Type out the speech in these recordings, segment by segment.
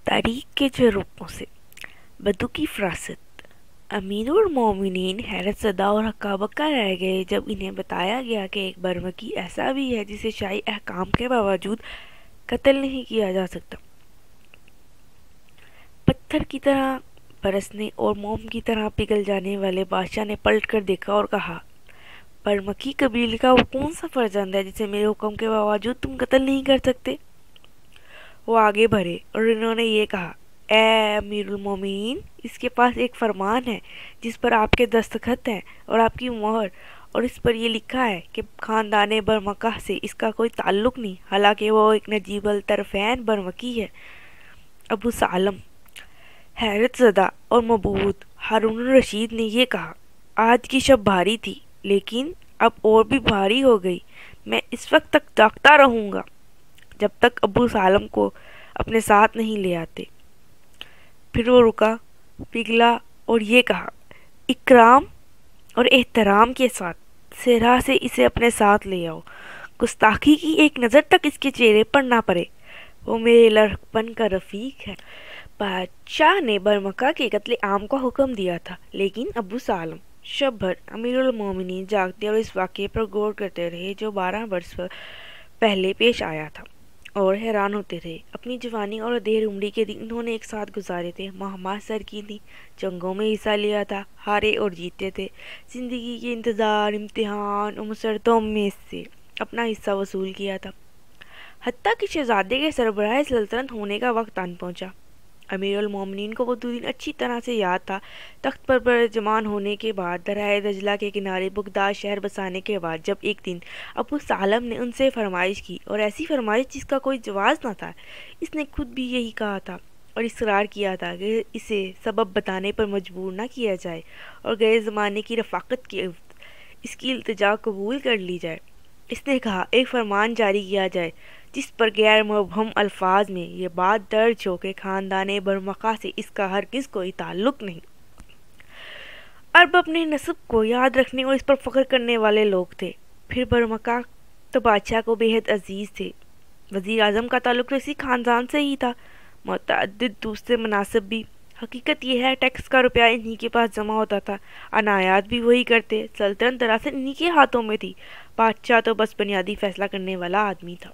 तारीख के झरोकों से बदू की फरासत। अमीर और मोमिनीन हैरत ज़दा और हक्का बक्का रह गए जब इन्हें बताया गया कि एक बरमकी ऐसा भी है जिसे शाही अहकाम के बावजूद कत्ल नहीं किया जा सकता। पत्थर की तरह बरसने और मोम की तरह पिघल जाने वाले बादशाह ने पलट कर देखा और कहा, बरमकी कबीले का वो कौन सा फर्जंद है जिसे मेरे हुक्म के बावजूद तुम कत्ल नहीं कर सकते। वो आगे बढ़े और इन्होंने ये कहा, ए अमीरुल मोमिनीन, इसके पास एक फरमान है जिस पर आपके दस्तखत हैं और आपकी मोहर, और इस पर ये लिखा है कि ख़ानदान बरमका से इसका कोई ताल्लुक़ नहीं, हालांकि वो एक नजीब अल तरफ़ैन बरमकी है। अबू सालम हैरत ज़दा और मबहूत हारून रशीद ने यह कहा, आज की शब भारी थी लेकिन अब और भी भारी हो गई। मैं इस वक्त तक जागता रहूँगा जब तक अबू सालम को अपने साथ नहीं ले आते। फिर वो रुका, पिघला और ये कहा, इकराम और एहतराम के साथ सेहरा से इसे अपने साथ ले आओ। गुस्ताखी की एक नज़र तक इसके चेहरे पर ना पड़े। वो मेरे लड़कपन का रफ़ीक है। बादशाह ने बरमका के कत्ले आम का हुक्म दिया था, लेकिन अबू सालम शब भर अमीरुल मोमिनीन जागते और इस वाक़े पर गौर करते रहे जो 12 बरस पहले पेश आया था, और हैरान होते रहे। अपनी जवानी और देर उम्री के दिन इन्होंने एक साथ गुजारे थे, महमा सर की थी, जंगों में हिस्सा लिया था, हारे और जीते थे, ज़िंदगी के इंतज़ार, इम्तिहान और मुसरतों में से अपना हिस्सा वसूल किया था। हत्ता कि शहजादे के सरबराह सल्तनत होने का वक्त आन पहुँचा। अमीरुल मोमिनीन को वो दिन अच्छी तरह से याद था। तख्त पर बरजमान होने के बाद, दरियाए दजला के किनारे बगदाद शहर बसाने के बाद, जब एक दिन अबू सालम ने उनसे फरमाइश की, और ऐसी फरमाइश जिसका कोई जवाज़ न था। इसने खुद भी यही कहा था और इसरार किया था कि इसे सबब बताने पर मजबूर न किया जाए और गए ज़माने की रफ़ाकत की इसकी इल्तिजा कबूल कर ली जाए। इसने कहा, एक फरमान जारी किया जाए जिस पर गैर मुबहम अल्फाज में ये बात दर्ज हो कि ख़ानदान बरमका से इसका हरगिज़ कोई ताल्लुक़ नहीं। अरब अपने नस्ब को याद रखने और इस पर फ़ख्र करने वाले लोग थे। फिर बरमका तो बादशाह को बेहद अजीज़ थे। वज़ीर आज़म का ताल्लुक़ तो इसी ख़ानदान से ही था। मुतअद्दिद दूसरे मनासिब भी। हकीकत यह है, टैक्स का रुपया इन्हीं के पास जमा होता था, अनायात भी वही करते, सल्तनत दरअसल इन्हीं के हाथों में थी। बादशाह तो बस बुनियादी फ़ैसला करने वाला आदमी था।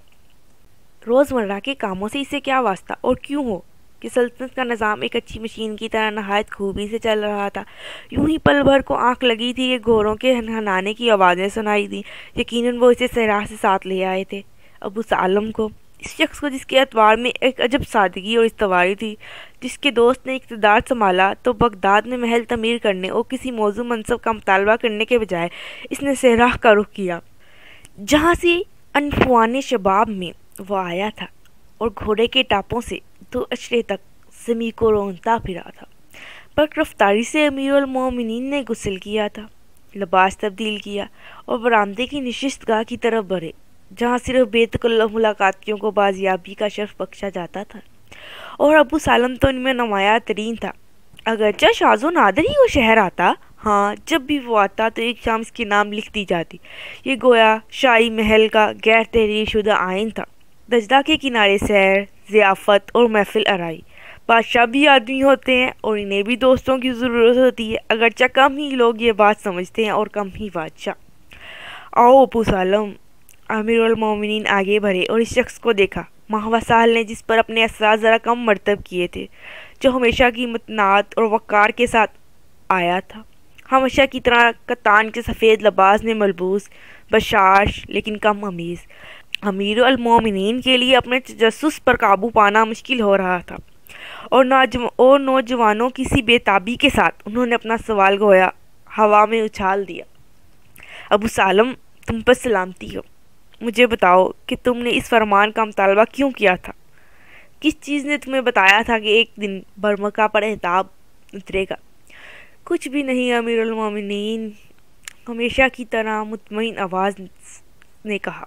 रोज़मर्रा के कामों से इसे क्या वास्ता, और क्यों हो कि सल्तनत का निज़ाम एक अच्छी मशीन की तरह नहायत खूबी से चल रहा था। यूं ही पल भर को आंख लगी थी कि घोड़ों के हनहनाने की आवाज़ें सुनाई दी। यकीनन वो इसे सहरा से साथ ले आए थे। अबू सालम को, इस शख्स को जिसके अतवार में एक अजब सादगी और इस्तवारी थी, जिसके दोस्त ने इक़्तिदार संभाला तो बगदाद में महल तमीर करने और किसी मौजू मनसब का मुतालबा करने के बजाय इसने सहरा का रुख किया, जहाँ से अनफुआने शबाब में वो आया था और घोड़े के टापों से 2 अशरे तक ज़मीं को रोंदता फिरा था। पर रफ्तारी से अमीरुल मोमिनीन ने गुस्ल किया था, लिबास तब्दील किया और बरामदे की नशिस्तगाह की तरफ बढ़े, जहाँ सिर्फ बेतकल्लुफ़ मुलाकातियों को बाजियाबी का शर्फ बख्शा जाता था। और अबू सालम तो इनमें नुमाया तरीन था। अगरचे शाज़ो नादिर ही वो शहर आता, हाँ, जब भी वो आता तो एक शाम इसके नाम लिख दी जाती। ये गोया शाही महल का गैर तहरीर शुदा आइन था। दजला के किनारे सैर, ज़ियाफ़त और महफिल आराई। बादशाह भी आदमी होते हैं और इन्हें भी दोस्तों की ज़रूरत होती है, अगरचे कम ही लोग ये बात समझते हैं और कम ही बादशाह। आओ अबू सालम। अमीरुल मोमिनीन आगे बढ़े और इस शख्स को देखा, माहवसाल ने, जिस पर अपने असरार ज़रा कम मर्तब किए थे, जो हमेशा की मतनात और वक़ार के साथ आया था। हमेशा की तरह कतान के सफ़ेद लिबास में मलबूस, बशाश लेकिन कम अमीज़। अमीरुल मोमिनीन के लिए अपने तजस्सुस पर काबू पाना मुश्किल हो रहा था, और नौजवानों की सी बेताबी के साथ उन्होंने अपना सवाल गोया हवा में उछाल दिया। अबू सालम, तुम पर सलामती हो। मुझे बताओ कि तुमने इस फरमान का मुतालबा क्यों किया था? किस चीज़ ने तुम्हें बताया था कि एक दिन बरमका पर एहताब उतरेगा? कुछ भी नहीं अमीरुल मोमिनीन, हमेशा की तरह मुतमईन आवाज़ ने कहा।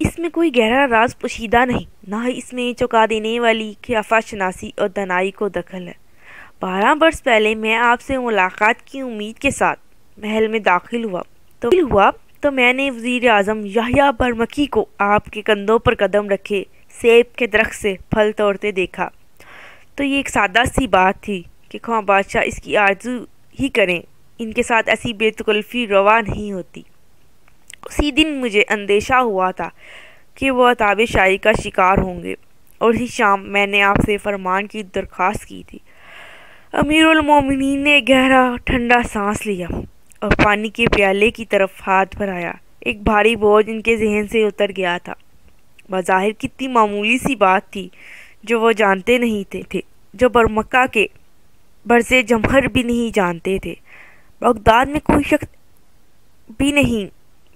इसमें कोई गहरा राज पोशीदा नहीं, ना ही इसमें चौंका देने वाली क़ियाफ़ा शनासी और दनाई को दखल है। 12 बरस पहले मैं आपसे मुलाकात की उम्मीद के साथ महल में दाखिल हुआ तो मैंने वज़ीर आज़म याह्या बरमकी को आपके कंधों पर कदम रखे सेब के दरख्त से फल तोड़ते देखा। تو یہ ایک سادہ سی بات تھی کہ خواہ بادشاہ اس کی آرزو ہی کریں، ان کے ساتھ ایسی بے تکلفی روا نہیں ہوتی۔ اسی دن مجھے اندیشہ ہوا تھا کہ وہ عطاب شاہی کا شکار ہوں گے، اور اسی شام میں نے آپ سے فرمان کی درخواست کی تھی۔ امیر المومنین نے گہرا ٹھنڈا سانس لیا اور پانی کے پیالے کی طرف ہاتھ بڑھایا۔ ایک بھاری بوجھ ان کے ذہن سے اتر گیا تھا۔ بظاہر کتنی معمولی سی بات تھی جو وہ جانتے نہیں تھے، جو برمکہ کے برز جمہر بھی نہیں جانتے تھے، بغداد میں کوئی شخص بھی نہیں،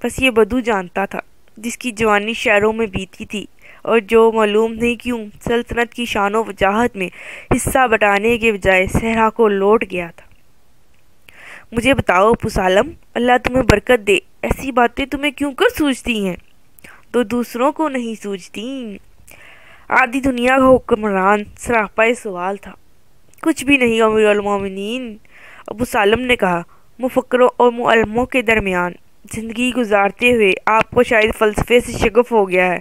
بس یہ بدو جانتا تھا جس کی جوانی شہروں میں بیتی تھی اور جو معلوم نہیں کیوں سلطنت کی شان و وجاہت میں حصہ بٹانے کے بجائے صحرا کو لوٹ گیا تھا۔ مجھے بتاؤ ابو سالم، اللہ تمہیں برکت دے، ایسی باتیں تمہیں کیوں کر سوچتی ہیں تو دوسروں کو نہیں سوچتی؟ آدھی دنیا کا حکمران سراپا سوال تھا۔ کچھ بھی نہیں امیر المومنین، ابو سالم نے کہا۔ مفکروں اور معلموں کے درمیان زندگی گزارتے ہوئے آپ کو شاید فلسفے سے شگف ہو گیا ہے،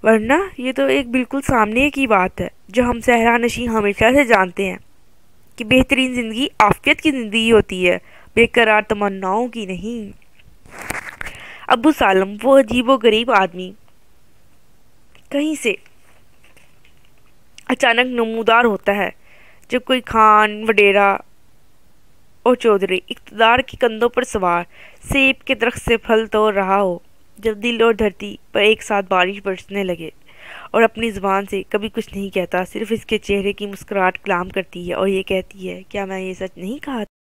ورنہ یہ تو ایک بالکل سامنے کی بات ہے جو ہم صحرا نشین ہمیشہ سے جانتے ہیں کہ بہترین زندگی عافیت کی زندگی ہوتی ہے، بے قرار تمناؤں کی نہیں۔ ابو سالم، وہ عجیب و غریب آدمی کہیں سے اچانک نمودار ہوتا ہے جب کوئی خان وڈیرا اور چودھری اقتدار کے کندھوں پر سوار سیب کے درخت سے پھل توڑ رہا ہو، جب دل اور دھرتی پر ایک ساتھ بارش برسنے لگے، اور اپنی زبان سے کبھی کچھ نہیں کہتا، صرف اس کے چہرے کی مسکراہٹ کلام کرتی ہے اور یہ کہتی ہے، کیا میں یہ سچ نہیں کہا؟